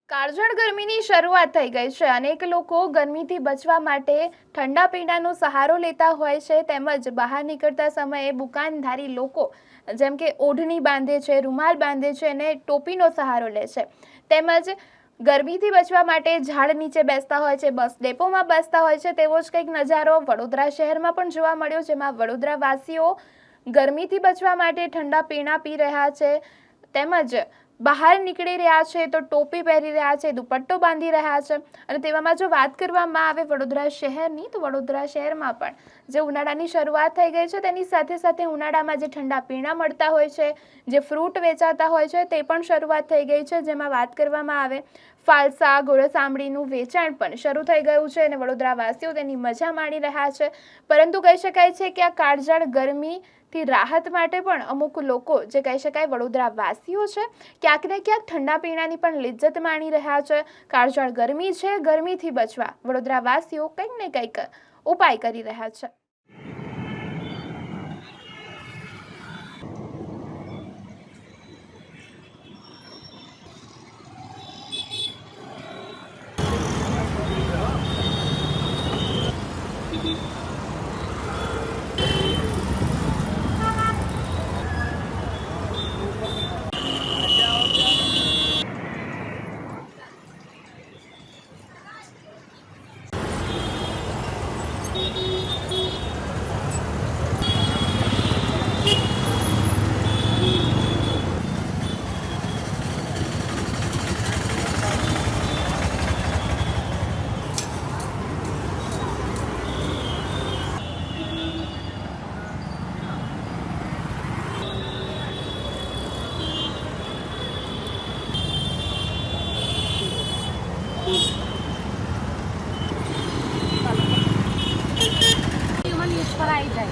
કાળઝાળ ગરમીની શરૂઆત થઈ ગઈ છે। અનેક લોકો ગરમીથી બચવા માટે ઠંડા પીણાનો સહારો લેતા હોય છે, તેમજ બહાર નીકળતા સમયે દુકાનધારી લોકો જેમ કે ઓઢણી બાંધે છે, રૂમાલ બાંધે છે અને ટોપીનો સહારો લે છે। તેમજ ગરમીથી બચવા માટે ઝાડ નીચે બેસતા હોય છે, બસ ડેપોમાં બેસતા હોય છે। તેવો જ કંઈક નજારો વડોદરા શહેરમાં પણ જોવા મળ્યો, જેમાં વડોદરાવાસીઓ ગરમીથી બચવા માટે ઠંડા પીણા પી રહ્યા છે, તેમજ બહાર નીકળી રહ્યા છે તો ટોપી પહેરી રહ્યા છે, દુપટ્ટો બાંધી રહ્યા છે। અને તેવામાં જો વાત કરવામાં આવે વડોદરા શહેરની, તો વડોદરા શહેરમાં પણ જે ઉનાળાની શરૂઆત થઈ ગઈ છે તેની સાથે સાથે ઉનાળામાં જે ઠંડા પીણા મળતા હોય છે, જે ફ્રૂટ વેચાતા હોય છે, તે પણ શરૂઆત થઈ ગઈ છે। જેમાં વાત કરવામાં આવે ફાલસા, ગોળસામડીનું વેચાણ પણ શરૂ થઈ ગયું છે અને વડોદરાવાસીઓ તેની મજા માણી રહ્યા છે। પરંતુ કહી શકાય છે કે આ કાળઝાળ ગરમીથી રાહત માટે પણ અમુક લોકો, જે કહી શકાય વડોદરાવાસીઓ છે, ક્યાંક ને ક્યાંક ઠંડા પીણાની પણ લિજ્જત માણી રહ્યા છે। કાળઝાળ ગરમી છે, ગરમીથી બચવા વડોદરાવાસીઓ કંઈક ને કંઈક ઉપાય કરી રહ્યા છે। पर आई जाए।